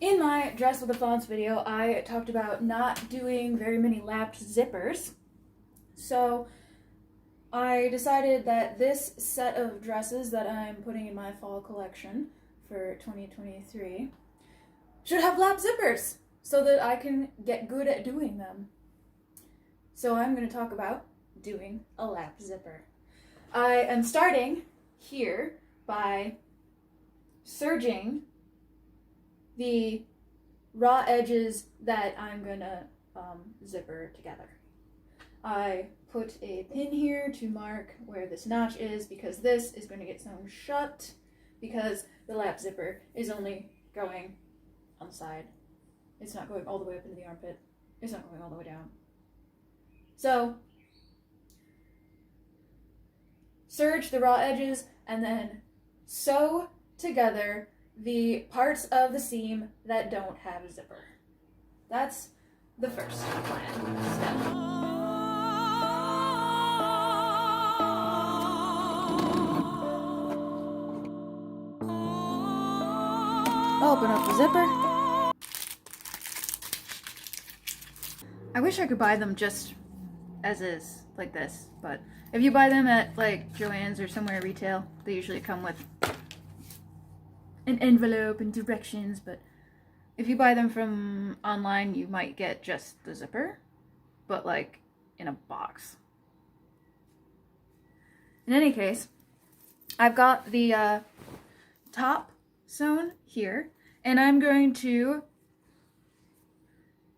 In my Dress with the Fonts video, I talked about not doing very many lapped zippers. So I decided that this set of dresses that I'm putting in my fall collection for 2023 should have lap zippers so that I can get good at doing them. So I'm going to talk about doing a lap zipper. I am starting here by serging the raw edges that I'm gonna zipper together. I put a pin here to mark where this notch is because this is going to get sewn shut because the lap zipper is only going on the side. It's not going all the way up into the armpit. It's not going all the way down. So, serge the raw edges and then sew together the parts of the seam that don't have a zipper. That's the first plan step. Open up the zipper. I wish I could buy them just as is, like this, but if you buy them at like Joann's or somewhere retail, they usually come with an envelope and directions, but if you buy them from online, you might get just the zipper, but like in a box. In any case, I've got the top sewn here, and I'm going to,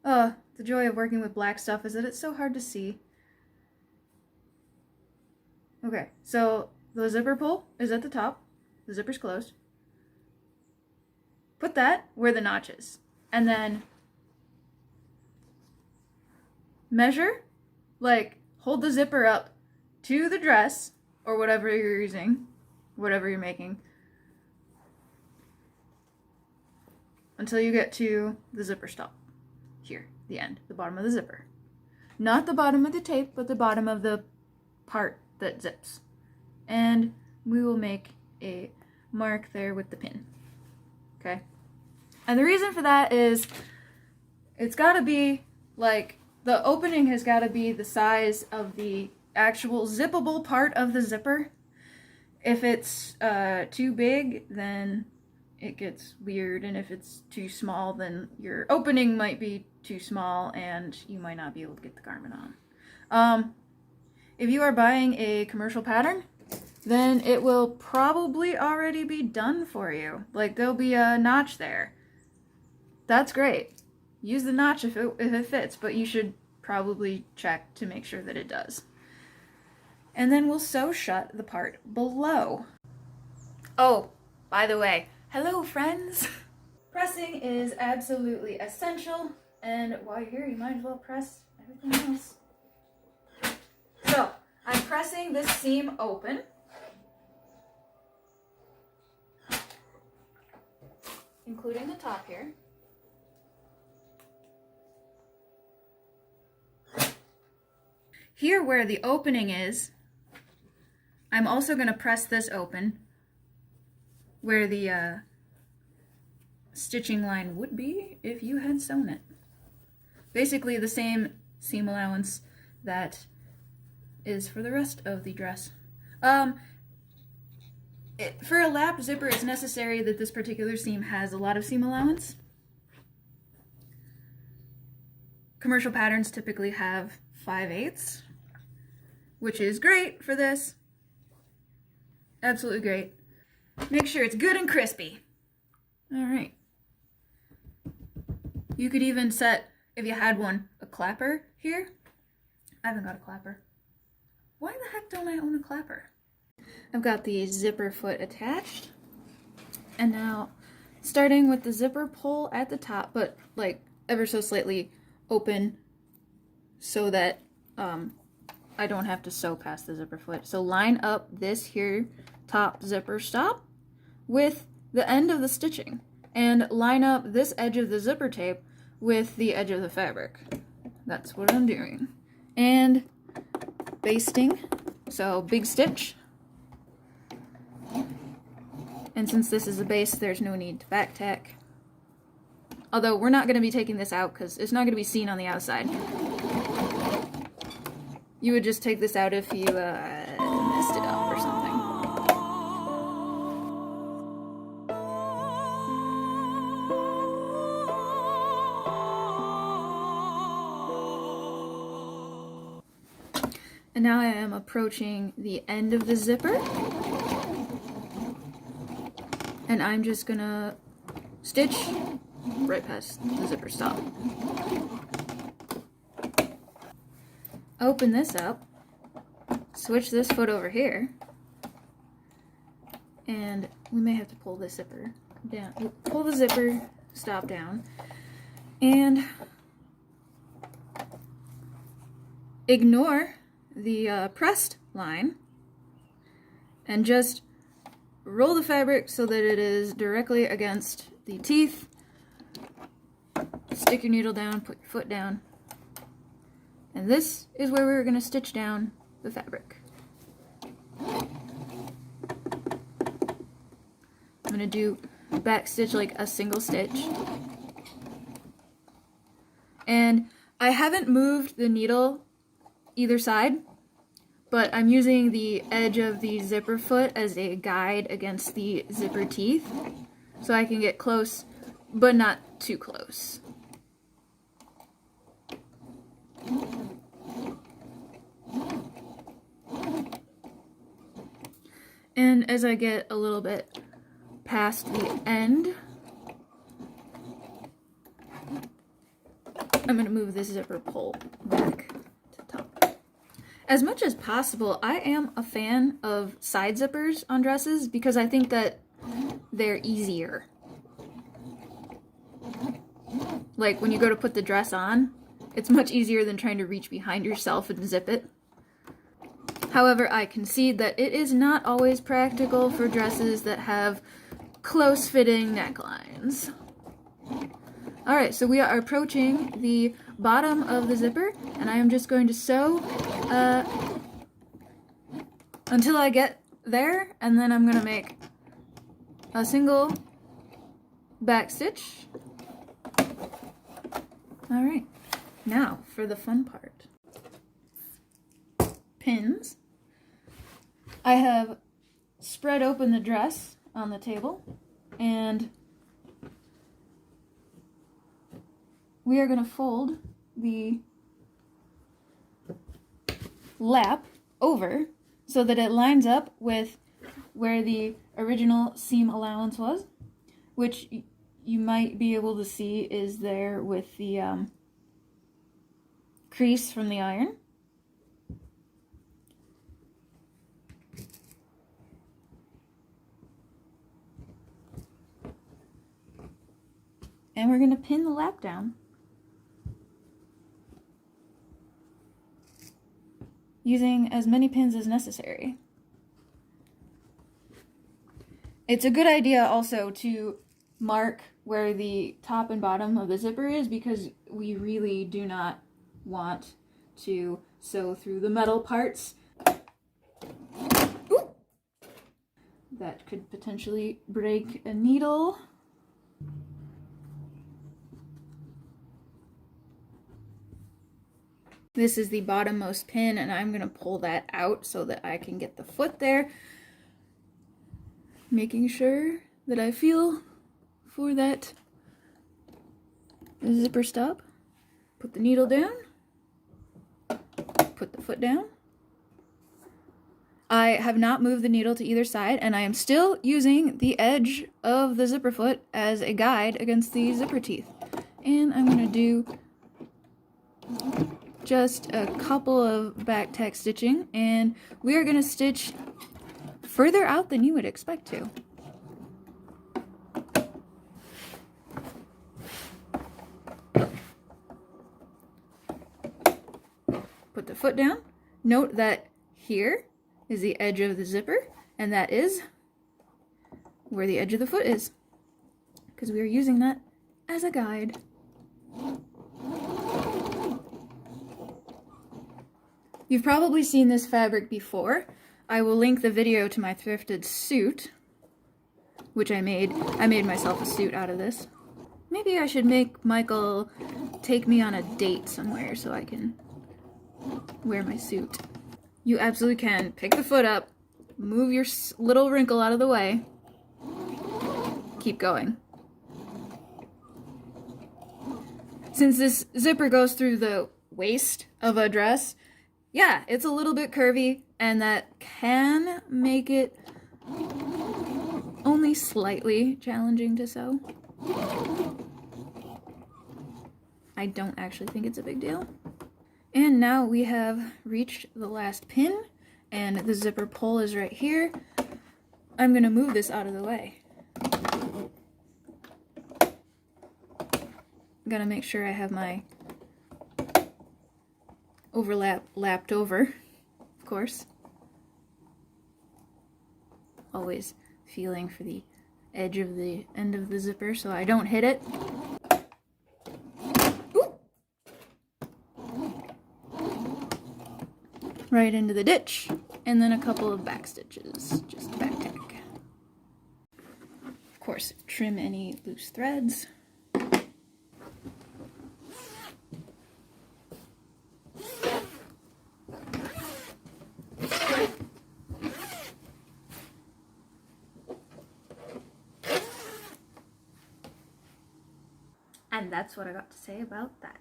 the joy of working with black stuff is that it's so hard to see. Okay, so the zipper pull is at the top, the zipper's closed. Put that where the notch is, and then measure, like hold the zipper up to the dress or whatever you're using, whatever you're making, until you get to the zipper stop. Here, the end, the bottom of the zipper. Not the bottom of the tape, but the bottom of the part that zips. And we will make a mark there with the pin. Okay? And the reason for that is it's got to be, like, the opening has got to be the size of the actual zippable part of the zipper. If it's too big, then it gets weird, and if it's too small, then your opening might be too small and you might not be able to get the garment on. If you are buying a commercial pattern, then it will probably already be done for you. Like, there'll be a notch there. That's great. Use the notch if it fits, but you should probably check to make sure that it does. And then we'll sew shut the part below. Oh, by the way, hello friends! Pressing is absolutely essential, and while you're here, you might as well press everything else. So, I'm pressing this seam open. Including the top here. Here where the opening is, I'm also going to press this open where the stitching line would be if you had sewn it. Basically the same seam allowance that is for the rest of the dress. For a lap zipper, it's necessary that this particular seam has a lot of seam allowance. Commercial patterns typically have 5/8, which is great for this. Absolutely great. Make sure it's good and crispy. Alright. You could even set, if you had one, a clapper here. I haven't got a clapper. Why the heck don't I own a clapper? I've got the zipper foot attached, and now starting with the zipper pull at the top, but like ever so slightly open so that I don't have to sew past the zipper foot. So line up this here top zipper stop with the end of the stitching, and line up this edge of the zipper tape with the edge of the fabric. That's what I'm doing. And basting, so big stitch. And since this is a base, there's no need to back tack. Although we're not going to be taking this out because it's not going to be seen on the outside. You would just take this out if you messed it up or something. And now I am approaching the end of the zipper. And I'm just gonna stitch right past the zipper stop. Open this up, switch this foot over here, and we may have to pull the zipper down. Pull the zipper stop down, and ignore the pressed line, and just roll the fabric so that it is directly against the teeth. Stick your needle down, put your foot down. And this is where we're going to stitch down the fabric. I'm going to do back stitch like a single stitch. And I haven't moved the needle either side, but I'm using the edge of the zipper foot as a guide against the zipper teeth, so I can get close, but not too close. And as I get a little bit past the end, I'm going to move this zipper pull back to top. As much as possible, I am a fan of side zippers on dresses because I think that they're easier. Like when you go to put the dress on, it's much easier than trying to reach behind yourself and zip it. However, I concede that it is not always practical for dresses that have close-fitting necklines. Alright, so we are approaching the bottom of the zipper, and I am just going to sew until I get there, and then I'm going to make a single back stitch. Alright, now for the fun part. Pins. I have spread open the dress on the table, and we are going to fold the lap over so that it lines up with where the original seam allowance was, which you might be able to see is there with the crease from the iron. And we're going to pin the lap down using as many pins as necessary. It's a good idea also to mark where the top and bottom of the zipper is because we really do not want to sew through the metal parts. Ooh. That could potentially break a needle. This is the bottommost pin, and I'm going to pull that out so that I can get the foot there. Making sure that I feel for that zipper stop. Put the needle down. Put the foot down. I have not moved the needle to either side, and I am still using the edge of the zipper foot as a guide against the zipper teeth. And I'm going to do just a couple of back tack stitching, and we are going to stitch further out than you would expect to. Put the foot down. Note that here is the edge of the zipper, and that is where the edge of the foot is, because we are using that as a guide. You've probably seen this fabric before. I will link the video to my thrifted suit, which I made. I made myself a suit out of this. Maybe I should make Michael take me on a date somewhere so I can wear my suit. You absolutely can. Pick the foot up, move your little wrinkle out of the way, keep going. Since this zipper goes through the waist of a dress, yeah, it's a little bit curvy, and that can make it only slightly challenging to sew. I don't actually think it's a big deal. And now we have reached the last pin, and the zipper pull is right here. I'm gonna move this out of the way. Gotta make sure I have my overlap lapped over, of course. Always feeling for the edge of the end of the zipper so I don't hit it. Ooh. Right into the ditch, and then a couple of back stitches, just back tack. Of course, trim any loose threads. And that's what I got to say about that.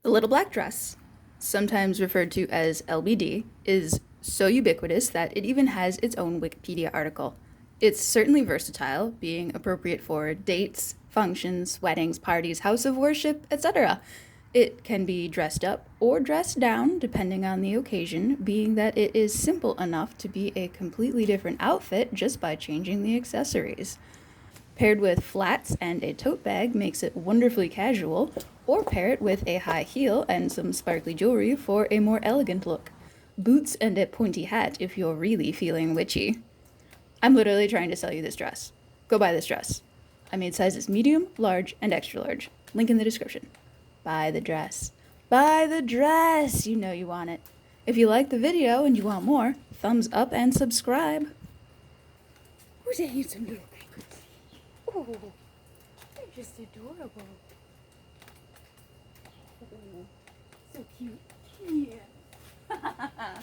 The little black dress, sometimes referred to as LBD, is so ubiquitous that it even has its own Wikipedia article. It's certainly versatile, being appropriate for dates, functions, weddings, parties, house of worship, etc. It can be dressed up or dressed down, depending on the occasion, being that it is simple enough to be a completely different outfit just by changing the accessories. Paired with flats and a tote bag makes it wonderfully casual, or pair it with a high heel and some sparkly jewelry for a more elegant look. Boots and a pointy hat if you're really feeling witchy. I'm literally trying to sell you this dress. Go buy this dress. I made sizes medium, large, and extra large. Link in the description. Buy the dress. Buy the dress! You know you want it. If you like the video and you want more, thumbs up and subscribe. Who's that handsome little baby? Oh, they're just adorable. Oh, so cute. Yeah.